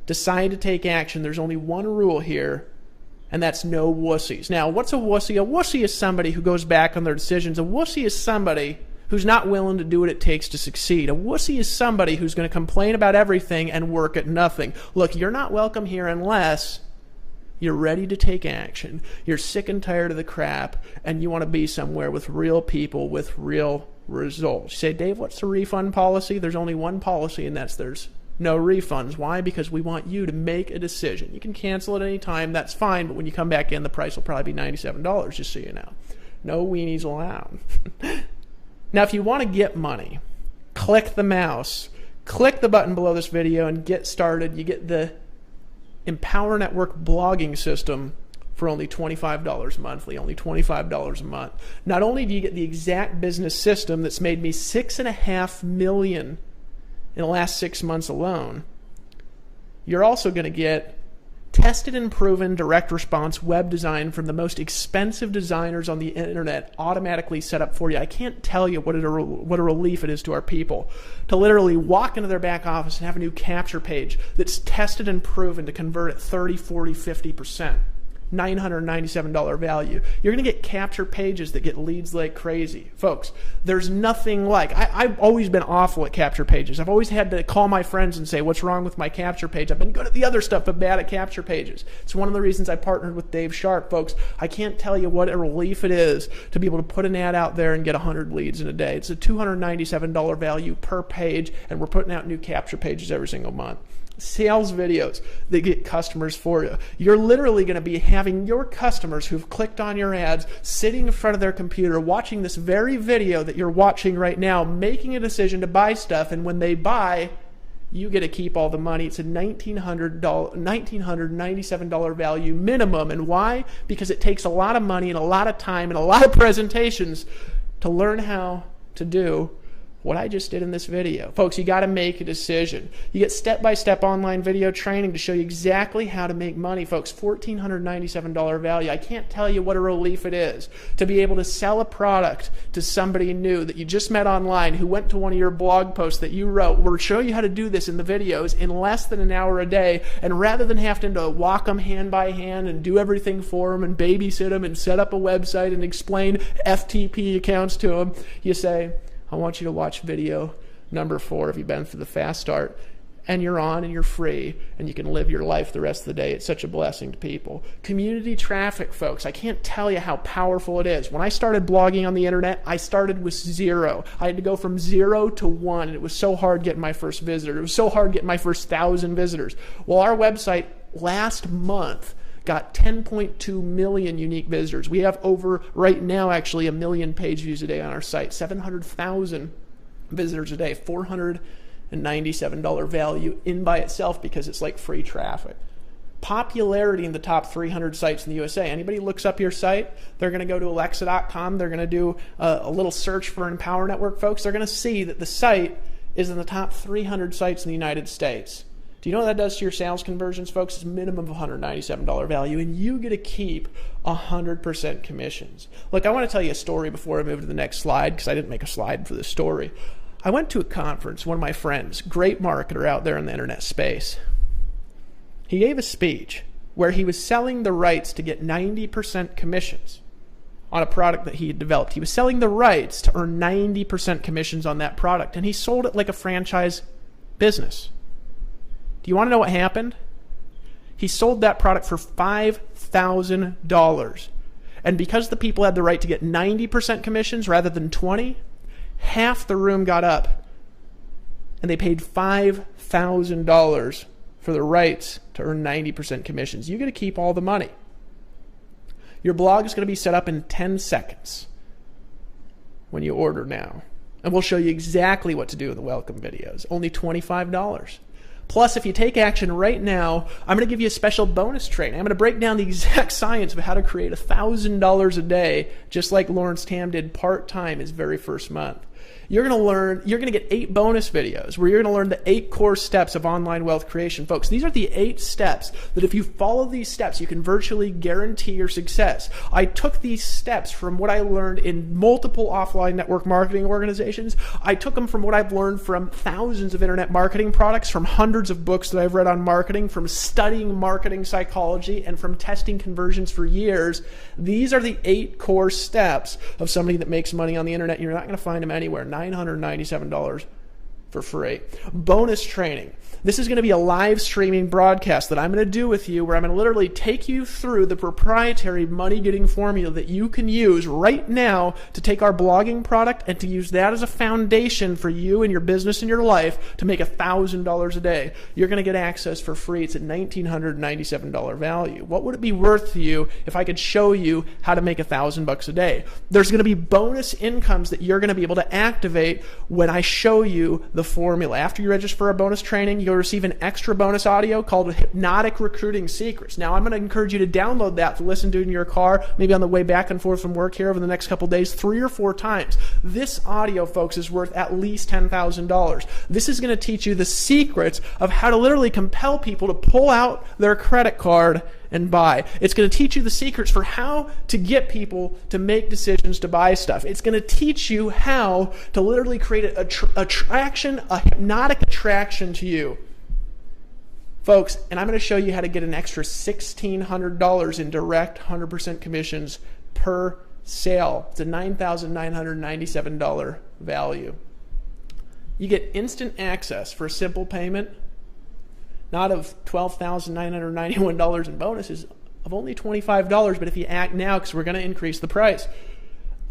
decide to take action, there's only one rule here, and that's no wussies. Now, what's a wussy? A wussy is somebody who goes back on their decisions. A wussy is somebody who's not willing to do what it takes to succeed. A wussy is somebody who's going to complain about everything and work at nothing. Look, you're not welcome here unless you're ready to take action. You're sick and tired of the crap, and you want to be somewhere with real people with real results. You say, Dave, what's the refund policy? There's only one policy, and that's there's no refunds. Why? Because we want you to make a decision. You can cancel at any time, that's fine, but when you come back in, the price will probably be $97, just so you know. No weenies allowed. Now, if you want to get money, click the mouse, click the button below this video, and get started. You get the Empower Network blogging system for only $25 monthly, only $25 a month. Not only do you get the exact business system that's made me $6.5 million in the last 6 months alone, you're also going to get tested and proven direct response web design from the most expensive designers on the internet automatically set up for you. I can't tell you what a relief it is to our people to literally walk into their back office and have a new capture page that's tested and proven to convert at 30, 40, 50%. $997 value. You're going to get capture pages that get leads like crazy. Folks, there's nothing like, I've always been awful at capture pages. I've always had to call my friends and say, what's wrong with my capture page? I've been good at the other stuff, but bad at capture pages. It's one of the reasons I partnered with Dave Sharp, folks. I can't tell you what a relief it is to be able to put an ad out there and get 100 leads in a day. It's a $297 value per page, and we're putting out new capture pages every single month. Sales videos that get customers for you. You're literally going to be having your customers who've clicked on your ads sitting in front of their computer watching this very video that you're watching right now, making a decision to buy stuff, and when they buy, you get to keep all the money. It's a $1,997 value minimum. And why? Because it takes a lot of money and a lot of time and a lot of presentations to learn how to do what I just did in this video. Folks, you got to make a decision. You get step-by-step online video training to show you exactly how to make money. Folks, $1,497 value. I can't tell you what a relief it is to be able to sell a product to somebody new that you just met online who went to one of your blog posts that you wrote. We'll show you how to do this in the videos in less than an hour a day, and rather than having to walk them hand by hand and do everything for them and babysit them and set up a website and explain FTP accounts to them, you say, I want you to watch video number 4 if you've been through the fast start, and you're on and you're free and you can live your life the rest of the day. It's such a blessing to people. Community traffic, folks. I can't tell you how powerful it is. When I started blogging on the internet, I started with 0. I had to go from 0 to 1, and it was so hard getting my first visitor. It was so hard getting my first 1,000 visitors. Well, our website last month got 10.2 million unique visitors. We have over, right now, actually, 1 million page views a day on our site. 700,000 visitors a day. $497 value in by itself because it's like free traffic. Popularity in the top 300 sites in the USA. Anybody looks up your site, they're going to go to Alexa.com. They're going to do a little search for Empower Network, folks. They're going to see that the site is in the top 300 sites in the United States. Do you know what that does to your sales conversions, folks? It's a minimum of $197 value, and you get to keep 100% commissions. Look, I want to tell you a story before I move to the next slide, because I didn't make a slide for this story. I went to a conference, one of my friends, great marketer out there in the internet space. He gave a speech where he was selling the rights to get 90% commissions on a product that he had developed. He was selling the rights to earn 90% commissions on that product, and he sold it like a franchise business. Do you want to know what happened? He sold that product for $5,000. And because the people had the right to get 90% commissions rather than 20, half the room got up and they paid $5,000 for the rights to earn 90% commissions. You get to keep all the money. Your blog is going to be set up in 10 seconds when you order now. And we'll show you exactly what to do in the welcome videos. Only $25. Plus, if you take action right now, I'm going to give you a special bonus training. I'm going to break down the exact science of how to create $1,000 a day, just like Lawrence Tam did part-time his very first month. You're going to get 8 bonus videos where you're going to learn the 8 core steps of online wealth creation. Folks, these are the 8 steps that if you follow these steps, you can virtually guarantee your success. I took these steps from what I learned in multiple offline network marketing organizations. I took them from what I've learned from thousands of internet marketing products, from hundreds hundreds of books that I've read on marketing, from studying marketing psychology, and from testing conversions for years. These are the 8 core steps of somebody that makes money on the internet. You're not going to find them anywhere. $997 for free. Bonus training. This is going to be a live streaming broadcast that I'm going to do with you, where I'm going to literally take you through the proprietary money-getting formula that you can use right now to take our blogging product and to use that as a foundation for you and your business and your life to make $1,000 a day. You're going to get access for free. It's a $1,997 value. What would it be worth to you if I could show you how to make $1,000 a day? There's going to be bonus incomes that you're going to be able to activate when I show you the formula. After you register for our bonus training, you'll receive an extra bonus audio called Hypnotic Recruiting Secrets. Now, I'm going to encourage you to download that to listen to in your car, maybe on the way back and forth from work here over the next couple days, 3 or 4 times. This audio, folks, is worth at least $10,000. This is going to teach you the secrets of how to literally compel people to pull out their credit card and buy. It's going to teach you the secrets for how to get people to make decisions to buy stuff. It's going to teach you how to literally create a hypnotic attraction to you. Folks, and I'm going to show you how to get an extra $1,600 in direct 100% commissions per sale. It's a $9,997 value. You get instant access for a simple payment, not of $12,991 in bonuses, of only $25. But if you act now, because we're going to increase the price,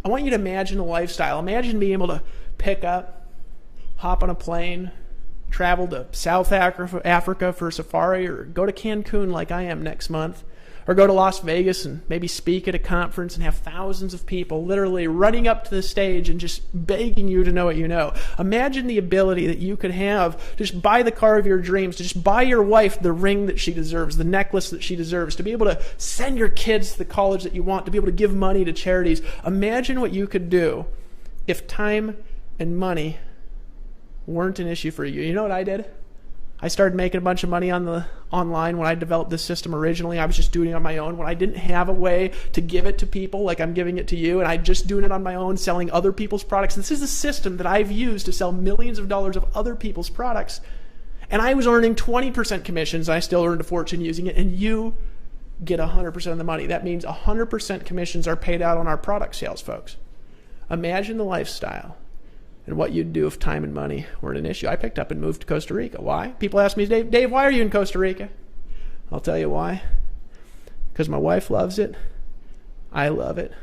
I want you to imagine a lifestyle. Imagine being able to pick up, hop on a plane, travel to South Africa for a safari, or go to Cancun like I am next month, or go to Las Vegas and maybe speak at a conference and have thousands of people literally running up to the stage and just begging you to know what you know. Imagine the ability that you could have to just buy the car of your dreams, to just buy your wife the ring that she deserves, the necklace that she deserves, to be able to send your kids to the college that you want, to be able to give money to charities. Imagine what you could do if time and money weren't an issue for you. You know what I did? I started making a bunch of money online when I developed this system originally. I was just doing it on my own. When I didn't have a way to give it to people like I'm giving it to you, and I just doing it on my own, selling other people's products. This is a system that I've used to sell millions of dollars of other people's products. And I was earning 20% commissions. I still earned a fortune using it, and you get 100% of the money. That means 100% commissions are paid out on our product sales, folks. Imagine the lifestyle and what you'd do if time and money weren't an issue. I picked up and moved to Costa Rica. Why? People ask me, Dave, why are you in Costa Rica? I'll tell you why. Because my wife loves it. I love it.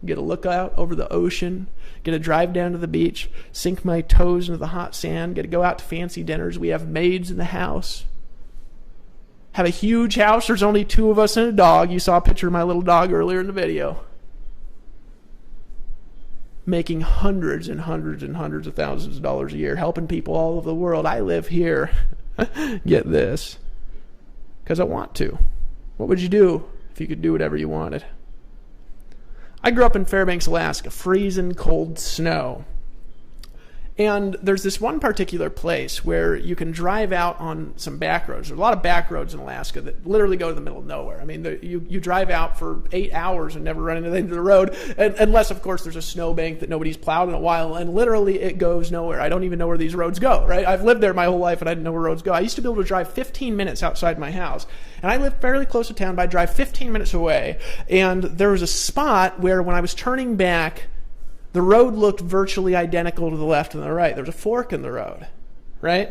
Get a look out over the ocean. Get to drive down to the beach. Sink my toes into the hot sand. Get to go out to fancy dinners. We have maids in the house. Have a huge house. There's only 2 of us and a dog. You saw a picture of my little dog earlier in the video. Making hundreds and hundreds and hundreds of thousands of dollars a year, helping people all over the world. I live here. Get this. Because I want to. What would you do if you could do whatever you wanted? I grew up in Fairbanks, Alaska, freezing cold snow. And there's this one particular place where you can drive out on some back roads. There's a lot of back roads in Alaska that literally go to the middle of nowhere. I mean, you drive out for 8 hours and never run into the end of the road, unless, of course, there's a snowbank that nobody's plowed in a while, and literally it goes nowhere. I don't even know where these roads go, right? I've lived there my whole life, and I didn't know where roads go. I used to be able to drive 15 minutes outside my house, and I live fairly close to town, but I drive 15 minutes away, and there was a spot where when I was turning back, the road looked virtually identical to the left and the right. There was a fork in the road, right?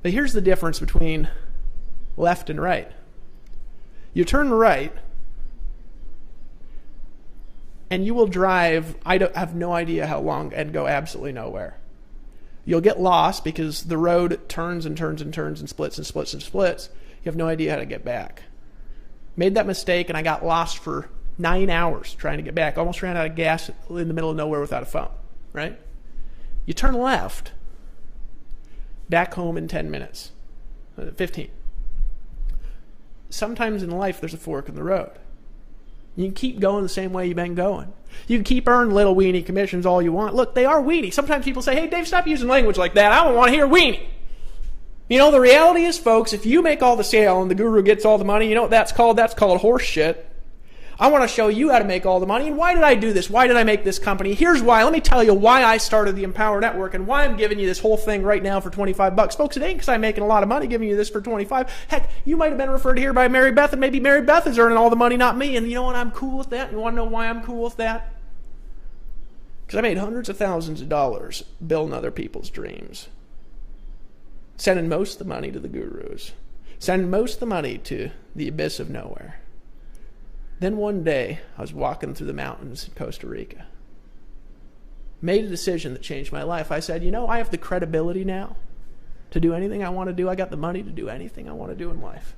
But here's the difference between left and right. You turn right, and you will drive, I have no idea how long, and go absolutely nowhere. You'll get lost because the road turns and turns and turns and splits and splits and splits. You have no idea how to get back. Made that mistake, and I got lost for 9 hours trying to get back. Almost ran out of gas in the middle of nowhere without a phone, right? You turn left, back home in 10 minutes, 15. Sometimes in life there's a fork in the road. You can keep going the same way you've been going. You can keep earning little weenie commissions all you want. Look, they are weenie. Sometimes people say, hey, Dave, stop using language like that. I don't want to hear weenie. You know, the reality is, folks, if you make all the sale and the guru gets all the money, you know what that's called? That's called horse shit. I want to show you how to make all the money. And why did I do this? Why did I make this company? Here's why. Let me tell you why I started the Empower Network and why I'm giving you this whole thing right now for $25. Folks, it ain't because I'm making a lot of money giving you this for $25. Heck, you might have been referred here by Mary Beth, and maybe Mary Beth is earning all the money, not me. And you know what? I'm cool with that. You want to know why I'm cool with that? Because I made hundreds of thousands of dollars building other people's dreams. Sending most of the money to the gurus. Sending most of the money to the abyss of nowhere. Then one day, I was walking through the mountains in Costa Rica. Made a decision that changed my life. I said, you know, I have the credibility now to do anything I want to do. I got the money to do anything I want to do in life.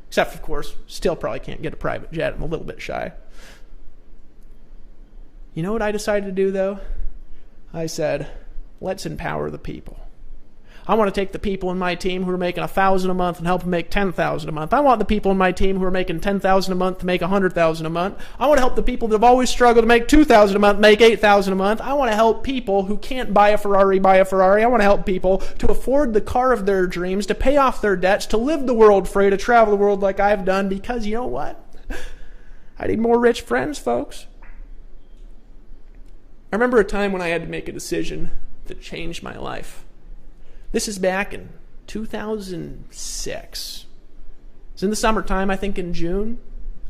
Except, of course, still probably can't get a private jet. I'm a little bit shy. You know what I decided to do, though? I said, let's empower the people. I want to take the people in my team who are making $1,000 a month and help them make $10,000 a month. I want the people in my team who are making $10,000 a month to make $100,000 a month. I want to help the people that have always struggled to make $2,000 a month make $8,000 a month. I want to help people who can't buy a Ferrari buy a Ferrari. I want to help people to afford the car of their dreams, to pay off their debts, to live the world free, to travel the world like I've done, because you know what? I need more rich friends, folks. I remember a time when I had to make a decision that changed my life. This is back in 2006. It was in the summertime, I think in June.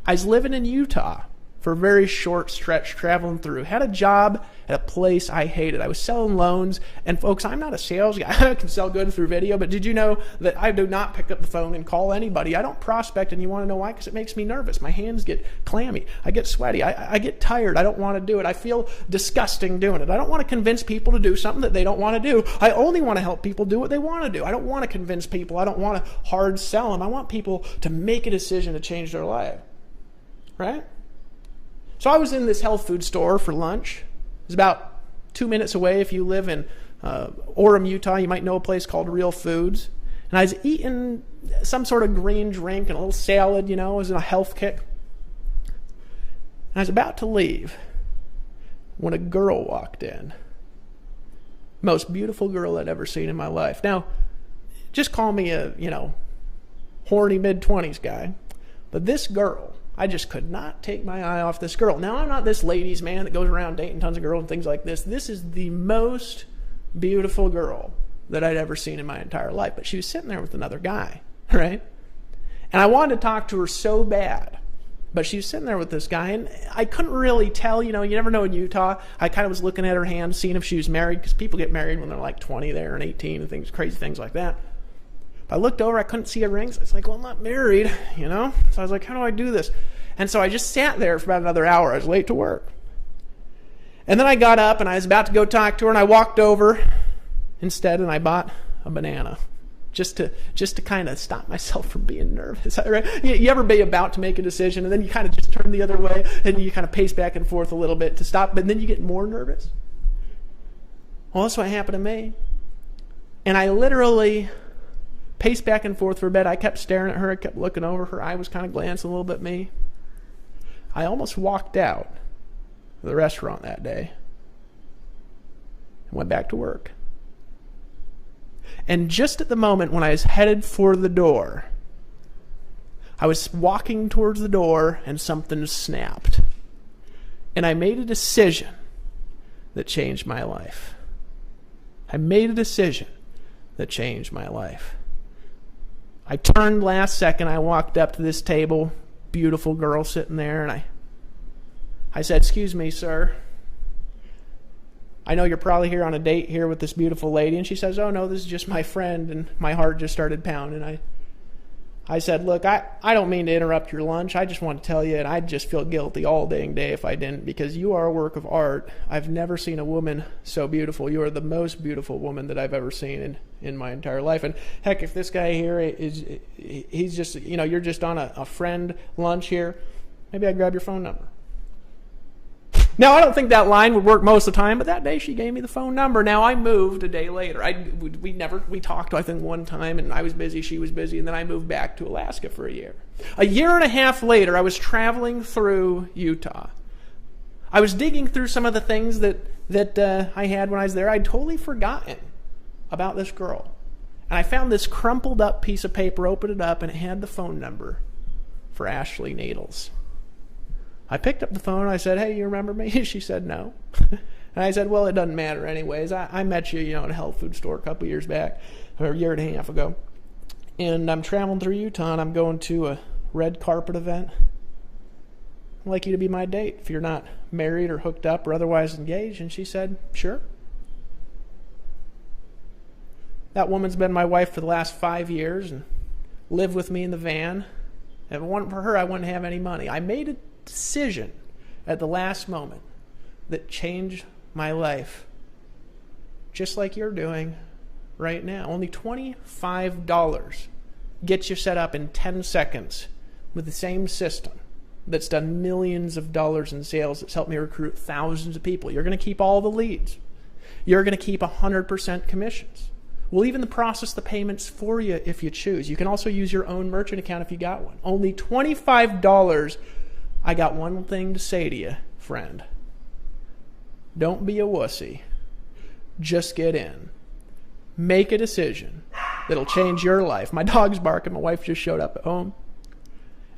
I was living in Utah for a very short stretch, traveling through. Had a job at a place I hated. I was selling loans. And folks, I'm not a sales guy. I can sell good through video, but did you know that I do not pick up the phone and call anybody? I don't prospect, and you want to know why? Because it makes me nervous. My hands get clammy. I get sweaty. I get tired. I don't want to do it. I feel disgusting doing it. I don't want to convince people to do something that they don't want to do. I only want to help people do what they want to do. I don't want to convince people. I don't want to hard sell them. I want people to make a decision to change their life. Right? So I was in this health food store for lunch. It was about 2 minutes away. If you live in Orem, Utah, you might know a place called Real Foods. And I was eating some sort of green drink and a little salad, you know. I was in a health kick. And I was about to leave when a girl walked in. Most beautiful girl I'd ever seen in my life. Now, just call me a, horny mid-20s guy. But this girl, I just could not take my eye off this girl. Now, I'm not this ladies' man that goes around dating tons of girls and things like this. This is the most beautiful girl that I'd ever seen in my entire life. But she was sitting there with another guy, right? And I wanted to talk to her so bad. But she was sitting there with this guy, and I couldn't really tell. You never know in Utah. I kind of was looking at her hand, seeing if she was married, because people get married when they're like 20 there and 18 and things, crazy things like that. I looked over, I couldn't see a ring, so it's like, well, I'm not married, So I was like, how do I do this? And so I just sat there for about another hour. I was late to work. And then I got up, and I was about to go talk to her, and I walked over instead, and I bought a banana just to kind of stop myself from being nervous. Right? You ever be about to make a decision, and then you kind of just turn the other way, and you kind of pace back and forth a little bit to stop, but then you get more nervous? Well, that's what happened to me. And I literally paced back and forth for a bit. I kept staring at her. I kept looking over. Her eye was kind of glancing a little bit at me. I almost walked out of the restaurant that day and went back to work. And just at the moment when I was headed for the door, I was walking towards the door and something snapped. And I made a decision that changed my life. I made a decision that changed my life. I turned last second. I walked up to this table, beautiful girl sitting there, and I said, "Excuse me, sir. I know you're probably here on a date here with this beautiful lady." And she says, "Oh, no, this is just my friend." And my heart just started pounding. I said, "Look, I don't mean to interrupt your lunch. I just want to tell you, and I'd just feel guilty all dang day if I didn't, because you are a work of art. I've never seen a woman so beautiful. You are the most beautiful woman that I've ever seen in my entire life. And heck, if this guy here he's just, you're just on a friend lunch here, maybe I'd grab your phone number." Now, I don't think that line would work most of the time, but that day she gave me the phone number. Now, I moved a day later. We talked, I think, one time, and I was busy, she was busy, and then I moved back to Alaska for a year. A year and a half later, I was traveling through Utah. I was digging through some of the things that I had when I was there. I'd totally forgotten about this girl. And I found this crumpled up piece of paper, opened it up, and it had the phone number for Ashley Needles. I picked up the phone. I said, hey, you remember me? She said, no. And I said, well, it doesn't matter anyways. I met you, in a health food store a couple years back, or a year and a half ago. And I'm traveling through Utah, and I'm going to a red carpet event. I'd like you to be my date if you're not married or hooked up or otherwise engaged. And she said, sure. That woman's been my wife for the last 5 years and lived with me in the van. If it wasn't for her, I wouldn't have any money. I made a decision at the last moment that changed my life, just like you're doing right now. Only $25 gets you set up in 10 seconds with the same system that's done millions of dollars in sales, that's helped me recruit thousands of people. You're going to keep all the leads. You're going to keep 100% commissions. We'll even process the payments for you if you choose. You can also use your own merchant account if you got one. Only $25. I got one thing to say to you, friend. Don't be a wussy. Just get in. Make a decision that'll change your life. My dog's barking. My wife just showed up at home.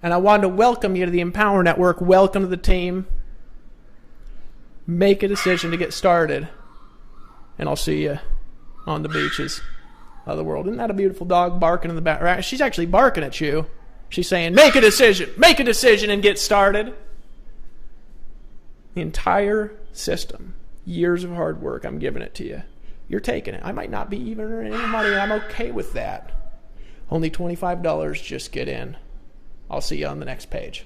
And I wanted to welcome you to the Empower Network. Welcome to the team. Make a decision to get started. And I'll see you on the beaches of the world. Isn't that a beautiful dog barking in the back? She's actually barking at you. She's saying, make a decision and get started. The entire system, years of hard work, I'm giving it to you. You're taking it. I might not be even earning any money, and I'm okay with that. Only $25, just get in. I'll see you on the next page.